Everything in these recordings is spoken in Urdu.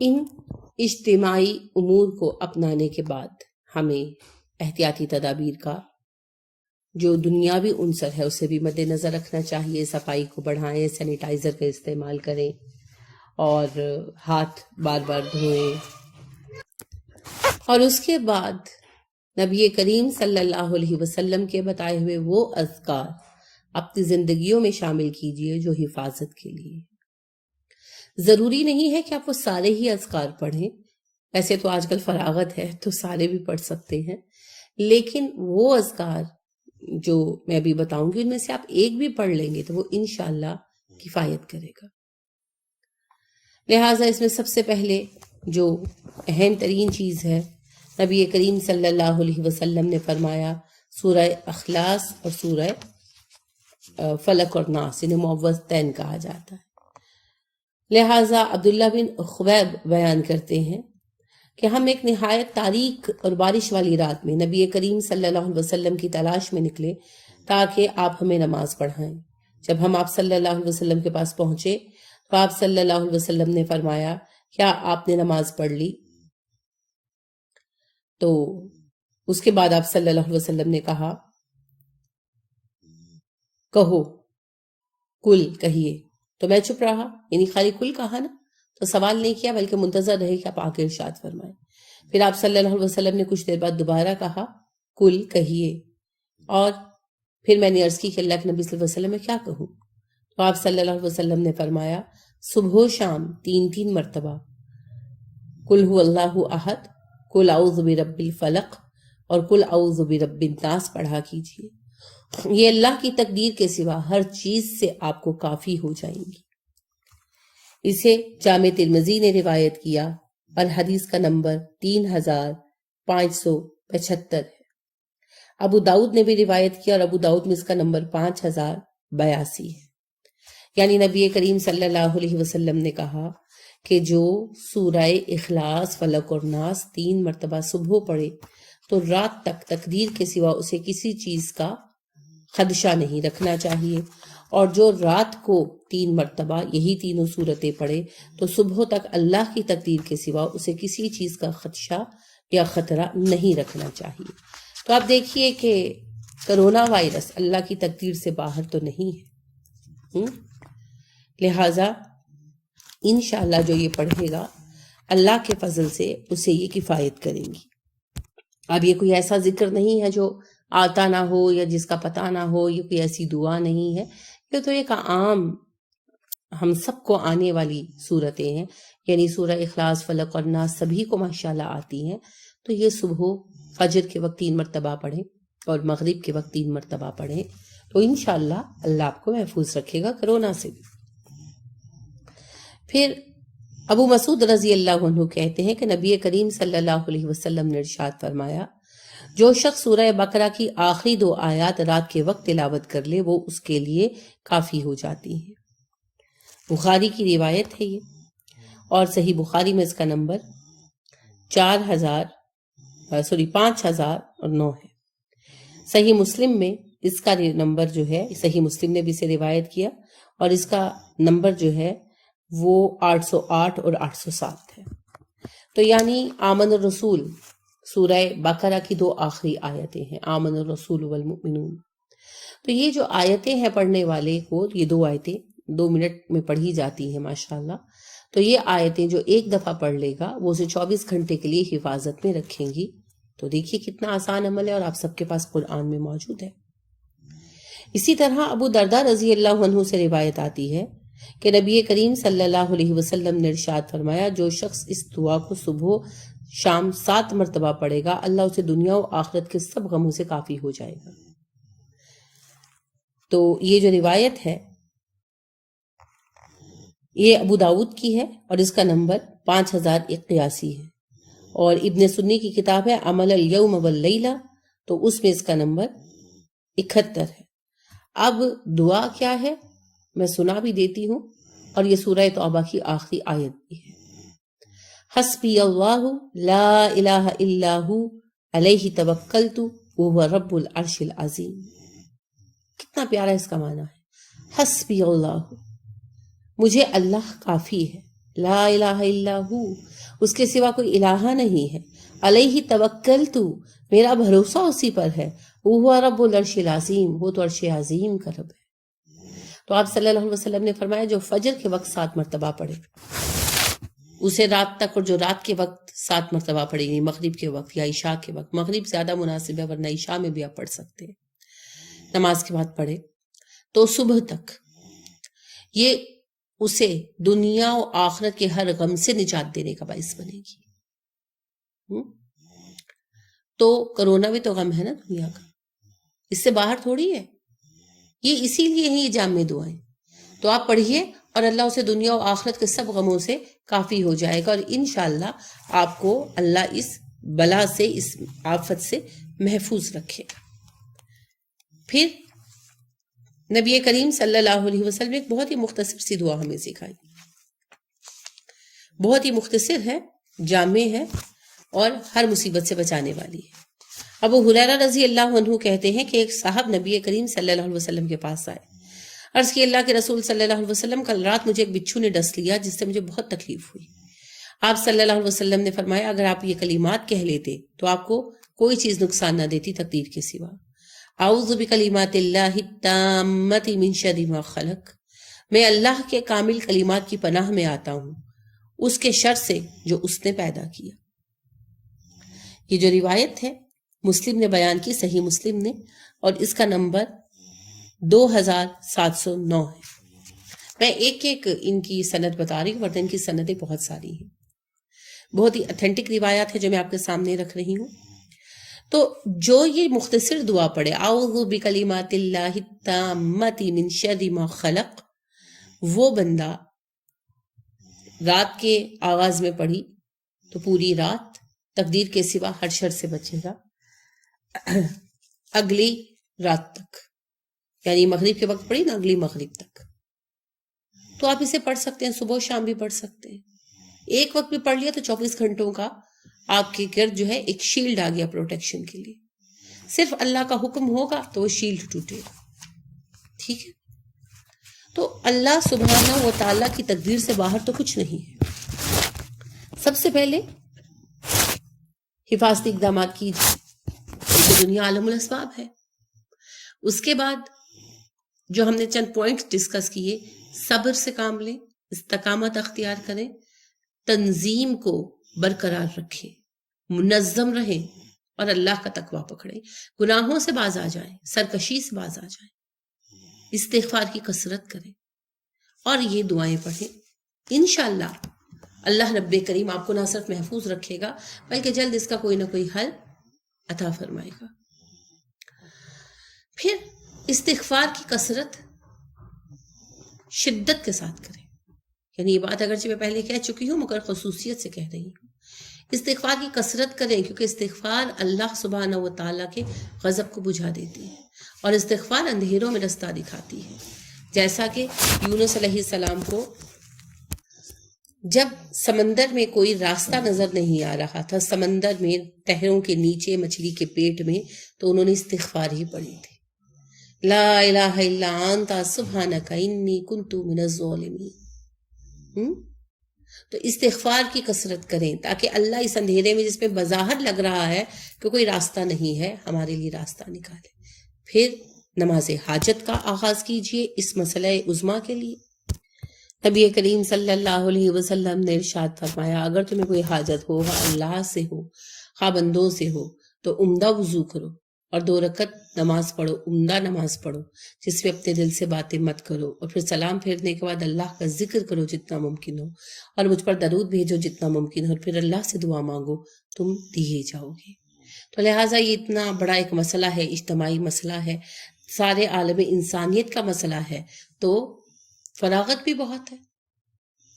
ان اجتماعی امور کو اپنانے کے بعد ہمیں احتیاطی تدابیر کا جو دنیاوی عنصر ہے اسے بھی مد نظر رکھنا چاہیے. صفائی کو بڑھائیں، سینیٹائزر کا استعمال کریں اور ہاتھ بار بار دھوئیں. اور اس کے بعد نبی کریم صلی اللہ علیہ وسلم کے بتائے ہوئے وہ اذکار اپنی زندگیوں میں شامل کیجئے جو حفاظت کے لیے. ضروری نہیں ہے کہ آپ وہ سارے ہی اذکار پڑھیں، ایسے تو آج کل فراغت ہے تو سارے بھی پڑھ سکتے ہیں، لیکن وہ اذکار جو میں ابھی بتاؤں گی ان میں سے آپ ایک بھی پڑھ لیں گے تو وہ انشاءاللہ کفایت کرے گا. لہٰذا اس میں سب سے پہلے جو اہم ترین چیز ہے، نبی کریم صلی اللہ علیہ وسلم نے فرمایا سورہ اخلاص اور سورہ فلق اور ناس، انہیں معوذتین کہا جاتا ہے. لہٰذا عبداللہ بن خبیب بیان کرتے ہیں کہ ہم ایک نہایت تاریک اور بارش والی رات میں نبی کریم صلی اللہ علیہ وسلم کی تلاش میں نکلے تاکہ آپ ہمیں نماز پڑھائیں. جب ہم آپ صلی اللہ علیہ وسلم کے پاس پہنچے تو آپ صلی اللہ علیہ وسلم نے فرمایا کیا آپ نے نماز پڑھ لی؟ تو اس کے بعد آپ صلی اللہ علیہ وسلم نے کہا کہو، کل کہیے. تو میں چپ رہا، یعنی خالی کل کہا نا، تو سوال نہیں کیا بلکہ منتظر رہے کہ آپ آگے ارشاد فرمائیں. پھر آپ صلی اللہ علیہ وسلم نے کچھ دیر بعد دوبارہ کہا کل کہیے، اور پھر میں نے عرض کی کہ اللہ کے نبی صلی اللہ علیہ وسلم میں کیا کہوں؟ تو آپ صلی اللہ علیہ وسلم نے فرمایا صبح و شام 3 مرتبہ قل هو اللہ احد، قل اعوذ برب الفلق اور قل اعوذ برب الناس پڑھا کیجیے. یہ اللہ کی تقدیر کے سوا ہر چیز سے آپ کو کافی ہو جائیں گی. اسے جامع ترمذی نے روایت کیا اور حدیث کا نمبر 3575 ہے. ابو داؤد نے بھی روایت کیا اور ابو داؤد میں اس کا نمبر 5082 ہے. یعنی نبی کریم صلی اللہ علیہ وسلم نے کہا کہ جو سورہ اخلاص فلق اور ناس 3 مرتبہ صبح پڑھے تو رات تک تقدیر کے سوا اسے کسی چیز کا خدشہ نہیں رکھنا چاہیے، اور جو رات کو 3 مرتبہ یہی تینوں صورتیں پڑھے تو صبح تک اللہ کی تقدیر کے سوا اسے کسی چیز کا خدشہ یا خطرہ نہیں رکھنا چاہیے. تو آپ دیکھیے کہ کرونا وائرس اللہ کی تقدیر سے باہر تو نہیں ہے، لہٰذا انشاءاللہ جو یہ پڑھے گا اللہ کے فضل سے اسے یہ کفایت کریں گی. اب یہ کوئی ایسا ذکر نہیں ہے جو آتا نہ ہو یا جس کا پتہ نہ ہو، یہ کوئی ایسی دعا نہیں ہے، یہ تو ایک عام ہم سب کو آنے والی صورتیں ہیں. یعنی سورہ اخلاص فلق اور ناس سبھی کو ماشاءاللہ آتی ہیں. تو یہ صبح فجر کے وقت 3 مرتبہ پڑھیں اور مغرب کے وقت 3 مرتبہ پڑھیں تو انشاءاللہ اللہ آپ کو محفوظ رکھے گا کرونا سے بھی. پھر ابو مسعود رضی اللہ عنہ کہتے ہیں کہ نبی کریم صلی اللہ علیہ وسلم نے ارشاد فرمایا جو شخص سورہ بقرہ کی آخری 2 آیات رات کے وقت تلاوت کر لے وہ اس کے لیے کافی ہو جاتی ہیں. بخاری کی روایت ہے یہ، اور صحیح بخاری میں اس کا نمبر 5009 ہے. صحیح مسلم میں اس کا نمبر جو ہے، صحیح مسلم نے بھی اسے روایت کیا اور اس کا نمبر جو ہے وہ 808 اور 807 ہے. تو یعنی آمن الرسول سورہ بقرہ کی 2 آخری آیتیں ہیں، آمن الرسول والمؤمنون. تو یہ جو آیتیں ہیں پڑھنے والے کو، یہ 2 آیتیں 2 منٹ میں پڑھی جاتی ہیں ماشاءاللہ. تو یہ آیتیں جو ایک دفعہ پڑھ لے گا وہ اسے 24 گھنٹے کے لیے حفاظت میں رکھیں گی. تو دیکھیے کتنا آسان عمل ہے اور آپ سب کے پاس قرآن میں موجود ہے. اسی طرح ابو درداء رضی اللہ عنہ سے روایت آتی ہے کہ نبی کریم صلی اللہ علیہ وسلم نے ارشاد فرمایا جو شخص اس دعا کو صبح شام 7 مرتبہ پڑھے گا اللہ اسے دنیا و آخرت کے سب غموں سے کافی ہو جائے گا. تو یہ جو روایت ہے یہ ابو داؤد کی ہے اور اس کا نمبر 5081 ہے، اور ابن سنی کی کتاب ہے عمل الیوم واللیلہ تو اس میں اس کا نمبر 71 ہے. اب دعا کیا ہے میں سنا بھی دیتی ہوں، اور یہ سورہ توبہ کی آخری آیت بھی ہے. حسبی اللہ لا الہ الا ہو علیہ توکلت وہو رب العرش العظیم. کتنا پیارا اس کا معنی ہے، حسبی اللہ، مجھے اللہ کافی ہے، لا الہ الا ہو، اس کے سوا کوئی الہ نہیں ہے، علیہ توکلت، میرا بھروسہ اسی پر ہے، وہ رب العرش العظیم، وہ تو عرش عظیم کا رب ہے۔ تو آپ صلی اللہ علیہ وسلم نے فرمایا جو فجر کے وقت 7 مرتبہ پڑھے اسے رات تک، اور جو رات کے وقت 7 مرتبہ پڑھے، یعنی مغرب کے وقت یا عشاء کے وقت، مغرب زیادہ مناسب ہے ورنہ عشاء میں بھی آپ پڑھ سکتے ہیں، نماز کے بعد پڑھے تو صبح تک، یہ اسے دنیا و آخرت کے ہر غم سے نجات دینے کا باعث بنے گی۔ تو کرونا بھی تو غم ہے نا دنیا کا، اس سے باہر تھوڑی ہے، یہ اسی لیے ہیں یہ جامع دعائیں۔ تو آپ پڑھیے اور اللہ اسے دنیا و آخرت کے سب غموں سے کافی ہو جائے گا، اور انشاءاللہ آپ کو اللہ اس بلا سے، اس آفت سے محفوظ رکھے گا۔ پھر نبی کریم صلی اللہ علیہ وسلم ایک بہت ہی مختصر سی دعا ہمیں سکھائی، بہت ہی مختصر ہے، جامع ہے اور ہر مصیبت سے بچانے والی ہے۔ ابو ہریرہ رضی اللہ عنہ کہتے ہیں کہ ایک صاحب نبی کریم صلی اللہ علیہ وسلم کے پاس آئے، عرض کی اللہ کے رسول صلی اللہ علیہ وسلم کل رات مجھے ایک بچھو نے ڈس لیا جس سے مجھے بہت تکلیف ہوئی۔ آپ صلی اللہ علیہ وسلم نے فرمایا اگر آپ یہ کلمات کہہ لیتے تو آپ کو کوئی چیز نقصان نہ دیتی تقدیر کے سوا۔ اعوذ بکلمات اللہ التامۃ من شر ما خلق، میں اللہ کے کامل کلمات کی پناہ میں آتا ہوں اس کے شر سے جو اس نے پیدا کیا۔ یہ جو روایت ہے مسلم نے بیان کی، صحیح مسلم نے، اور اس کا نمبر 2709 ہے۔ میں ایک ایک ان کی سند بتا رہی ہوں ورنہ ان کی سندیں بہت ساری ہیں، بہت ہی اتھینٹک روایات ہے جو میں آپ کے سامنے رکھ رہی ہوں۔ تو جو یہ مختصر دعا پڑھے اعوذ بکلمات اللہ التامۃ من شر ما خلق، وہ بندہ رات کے آغاز میں پڑھی تو پوری رات تقدیر کے سوا ہر شر سے بچے گا، اگلی رات تک، یعنی مغرب کے وقت پڑھی نا، اگلی مغرب تک۔ تو آپ اسے پڑھ سکتے ہیں، صبح و شام بھی پڑھ سکتے ہیں، ایک وقت بھی پڑھ لیا تو 24 گھنٹوں کا آپ کے گرد جو ہے ایک شیلڈ آ گیا پروٹیکشن کے لیے۔ صرف اللہ کا حکم ہوگا تو وہ شیلڈ ٹوٹے گا، ٹھیک ہے؟ تو اللہ سبحانہ و تعالیٰ کی تقدیر سے باہر تو کچھ نہیں ہے۔ سب سے پہلے حفاظتی اقدامات کیجیے، کیونکہ دنیا عالم الاسباب ہے۔ اس کے بعد جو ہم نے چند پوائنٹس ڈسکس کیے، صبر سے کام لیں، استقامت اختیار کریں، تنظیم کو برقرار رکھیں، منظم رہیں اور اللہ کا تقویٰ پکڑیں، گناہوں سے باز آ جائیں، سرکشی سے باز آ جائیں، استغفار کی کثرت کریں اور یہ دعائیں پڑھیں۔ انشاءاللہ اللہ رب کریم آپ کو نہ صرف محفوظ رکھے گا بلکہ جلد اس کا کوئی نہ کوئی حل عطا فرمائے گا۔ پھر استغفار کی کثرت شدت کے ساتھ کریں، یعنی یہ بات اگرچہ میں پہلے کہہ چکی ہوں مگر خصوصیت سے کہہ رہی ہوں، استغفار کی کثرت کریں کیونکہ استغفار اللہ سبحانہ و تعالیٰ کے غضب کو بجھا دیتی ہے اور استغفار اندھیروں میں رستہ دکھاتی ہے۔ جیسا کہ یونس علیہ السلام کو جب سمندر میں کوئی راستہ نظر نہیں آ رہا تھا، سمندر میں تہروں کے نیچے مچھلی کے پیٹ میں، تو انہوں نے استغفار ہی پڑھی تھی، لا الہ الا انت سبحانک انی کنت من الظالمین۔ تو استغفار کی کثرت کریں تاکہ اللہ اس اندھیرے میں جس میں بظاہر لگ رہا ہے کہ کوئی راستہ نہیں ہے، ہمارے لیے راستہ نکالے۔ پھر نماز حاجت کا آغاز کیجئے اس مسئلہ عظمیٰ کے لیے۔ نبی کریم صلی اللہ علیہ وسلم نے ارشاد فرمایا اگر تمہیں کوئی حاجت ہو، اللہ سے ہو، خواہ بندوں سے ہو، تو عمدہ وضو کرو اور 2 رکعت نماز پڑھو، عمدہ نماز پڑھو جس میں اپنے دل سے باتیں مت کرو، اور پھر سلام پھیرنے کے بعد اللہ کا ذکر کرو جتنا ممکن ہو، اور مجھ پر درود بھیجو جتنا ممکن ہو، اور پھر اللہ سے دعا مانگو، تم دیے جاؤ گے۔ تو لہٰذا یہ اتنا بڑا ایک مسئلہ ہے، اجتماعی مسئلہ ہے، سارے عالم انسانیت کا مسئلہ ہے، تو فراغت بھی بہت ہے،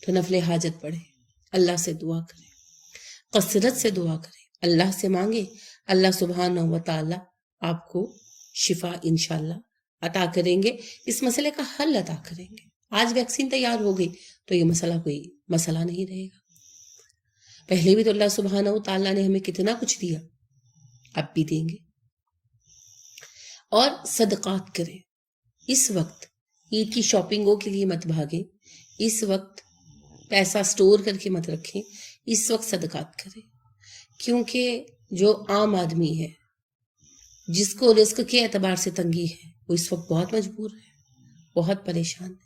تو نفل حاجت پڑھے، اللہ سے دعا کریں، کثرت سے دعا کریں، اللہ سے مانگے، اللہ سبحانہ و تعالی آپ کو شفا انشاءاللہ عطا کریں گے، اس مسئلے کا حل عطا کریں گے۔ آج ویکسین تیار ہو گئی تو یہ مسئلہ کوئی مسئلہ نہیں رہے گا۔ پہلے بھی تو اللہ سبحانہ و تعالیٰ نے ہمیں کتنا کچھ دیا، اب بھی دیں گے۔ اور صدقات کریں، اس وقت عید کی شاپنگوں کے لیے مت بھاگیں، اس وقت پیسہ سٹور کر کے مت رکھیں، اس وقت صدقات کریں، کیونکہ جو عام آدمی ہے جس کو رزق کے اعتبار سے تنگی ہے وہ اس وقت بہت مجبور ہے، بہت پریشان ہے۔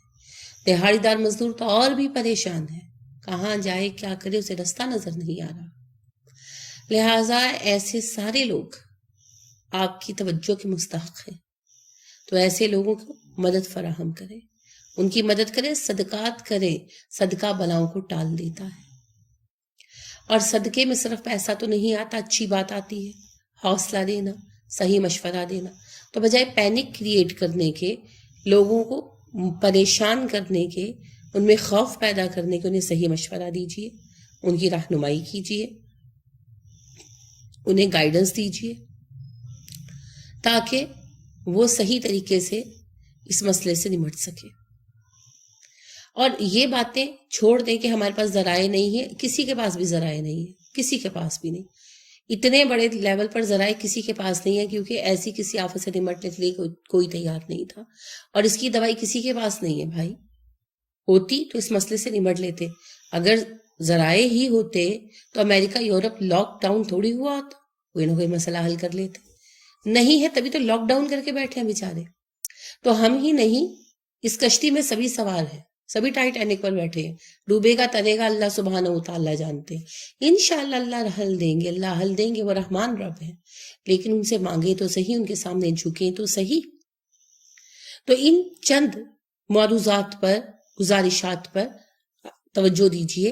دہاڑی دار مزدور تو اور بھی پریشان ہے، کہاں جائے کیا کرے، اسے رستہ نظر نہیں آ رہا۔ لہٰذا ایسے سارے لوگ آپ کی توجہ کے مستحق ہیں، تو ایسے لوگوں کو مدد فراہم کریں، ان کی مدد کریں، صدقات کریں۔ صدقہ بلاؤں کو ٹال دیتا ہے، اور صدقے میں صرف پیسہ تو نہیں آتا، اچھی بات آتی ہے، حوصلہ دینا، صحیح مشورہ دینا۔ تو بجائے پینک کریٹ کرنے کے، لوگوں کو پریشان کرنے کے، ان میں خوف پیدا کرنے کے، انہیں صحیح مشورہ دیجیے، ان کی رہنمائی کیجیے، انہیں گائیڈنس دیجیے، تاکہ وہ صحیح طریقے سے اس مسئلے سے نمٹ سکے۔ اور یہ باتیں چھوڑ دیں کہ ہمارے پاس ذرائع نہیں ہے، کسی کے پاس بھی ذرائع نہیں ہے، کسی کے پاس بھی نہیں، اتنے بڑے لیول پر ذرائع کسی کے پاس نہیں ہے، کیونکہ ایسی کسی آفت سے نمٹنے کے لیے کوئی تیار نہیں تھا، اور اس کی دوائی کسی کے پاس نہیں ہے۔ بھائی ہوتی تو اس مسئلے سے نمٹ لیتے، اگر ذرائع ہی ہوتے تو امریکہ یورپ لاک ڈاؤن تھوڑی ہوا ہوتا، کوئی نہ کوئی مسئلہ حل کر لیتے، نہیں ہے تبھی تو لاک ڈاؤن کر کے بیٹھے ہیں بیچارے۔ تو ہم ہی نہیں، اس کشتی میں سبھی سوار ہیں، سبھی ٹائٹینک پر بیٹھے ہیں، ڈوبے گا ترے گا اللہ سبحانہ و تعالیٰ جانتے ہیں، انشاءاللہ اللہ حل دیں گے، اللہ حل دیں گے، وہ رحمان رب ہے، لیکن ان سے مانگے تو صحیح، ان کے سامنے جھکیں تو صحیح۔ تو ان چند معروضات پر، گزارشات پر توجہ دیجیے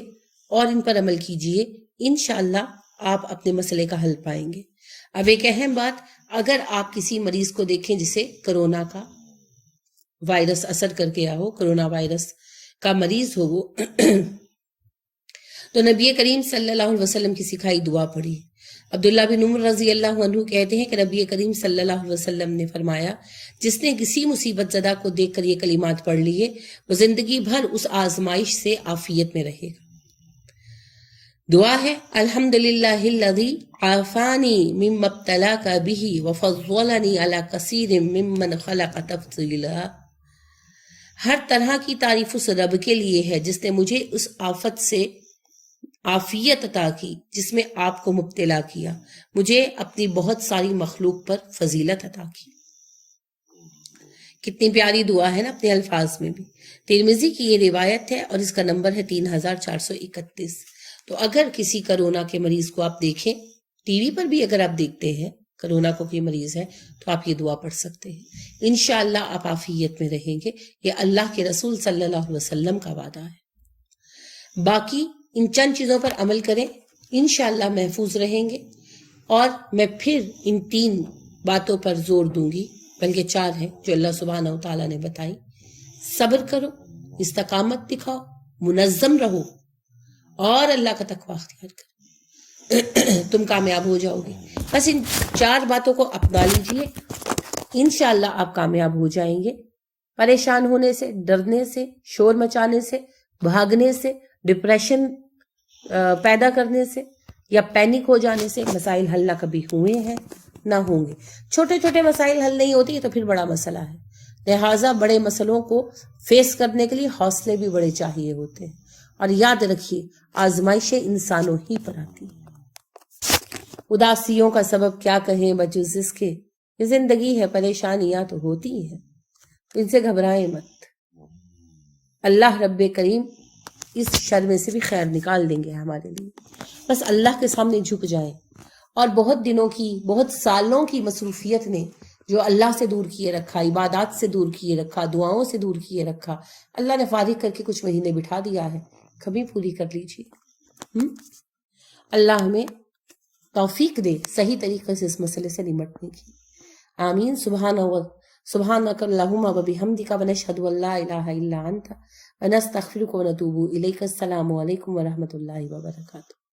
اور ان پر عمل کیجیے، انشاءاللہ آپ اپنے مسئلے کا حل پائیں گے۔ اب ایک اہم بات، اگر آپ کسی مریض کو دیکھیں جسے کرونا کا وائرس اثر کر گیا ہو، کرونا وائرس کا مریض ہو وہ، تو نبی کریم صلی اللہ علیہ وسلم کی سکھائی دعا پڑھی۔ عبداللہ بن عمر رضی اللہ عنہ کہتے ہیں کہ نبی کریم صلی اللہ علیہ وسلم نے فرمایا، جس نے کسی مصیبت زدہ کو دیکھ کر یہ کلمات پڑھ لیے، وہ زندگی بھر اس آزمائش سے عافیت میں رہے گا۔ دعا ہے، الحمدللہ الذی عافانی مما ابتلاک بہ وفضلنی علی کثیر ممن خلق تفضیلا۔ ہر طرح کی تعریف اس رب کے لیے ہے جس نے مجھے اس آفت سے عافیت عطا کی جس میں آپ کو مبتلا کیا، مجھے اپنی بہت ساری مخلوق پر فضیلت عطا کی۔ کتنی پیاری دعا ہے نا، اپنے الفاظ میں بھی۔ ترمذی کی یہ روایت ہے اور اس کا نمبر ہے 3431۔ تو اگر کسی کرونا کے مریض کو آپ دیکھیں، ٹی وی پر بھی اگر آپ دیکھتے ہیں کرونا کو کوئی مریض ہے، تو آپ یہ دعا پڑھ سکتے ہیں، انشاءاللہ آپ عافیت میں رہیں گے، یہ اللہ کے رسول صلی اللہ علیہ وسلم کا وعدہ ہے۔ باقی ان چند چیزوں پر عمل کریں، انشاءاللہ محفوظ رہیں گے۔ اور میں پھر ان 3 باتوں پر زور دوں گی، بلکہ 4 ہیں جو اللہ سبحانہ و تعالیٰ نے بتائی۔ صبر کرو، استقامت دکھاؤ، منظم رہو، اور اللہ کا تقوی اختیار کرو، تم کامیاب ہو جاؤ گے۔ بس ان 4 باتوں کو اپنا لیجئے، انشاءاللہ آپ کامیاب ہو جائیں گے۔ پریشان ہونے سے، ڈرنے سے، شور مچانے سے، بھاگنے سے، ڈپریشن پیدا کرنے سے یا پینک ہو جانے سے مسائل حل نہ کبھی ہوئے ہیں نہ ہوں گے۔ چھوٹے چھوٹے مسائل حل نہیں ہوتی تو پھر بڑا مسئلہ ہے، لہٰذا بڑے مسئلوں کو فیس کرنے کے لیے حوصلے بھی بڑے چاہیے ہوتے ہیں۔ اور یاد رکھیے، آزمائشیں انسانوں ہی پر آتی ہیں۔ اداسیوں کا سبب کیا کہیں بجز اس کے، یہ زندگی ہے، پریشانیاں تو ہوتی ہیں، ان سے گھبرائیں مت، اللہ رب کریم اس شر میں سے بھی خیر نکال دیں گے ہمارے لیے۔ بس اللہ کے سامنے جھک جائیں، اور بہت دنوں کی، بہت سالوں کی مصروفیت نے جو اللہ سے دور کیے رکھا، عبادات سے دور کیے رکھا، دعاؤں سے دور کیے رکھا، اللہ نے فارغ کر کے کچھ مہینے بٹھا دیا ہے، کبھی پوری کر لیجیے۔ اللہ ہمیں توفیق دے صحیح طریقے سے اس مسئلے سے نمٹنے کی، آمین۔ سبحانک اللہم و بحمدک ونشہد ان لا الہ الا انت ونستغفرک ونتوب الیک۔ السلام علیکم ورحمۃ اللہ وبرکاتہ۔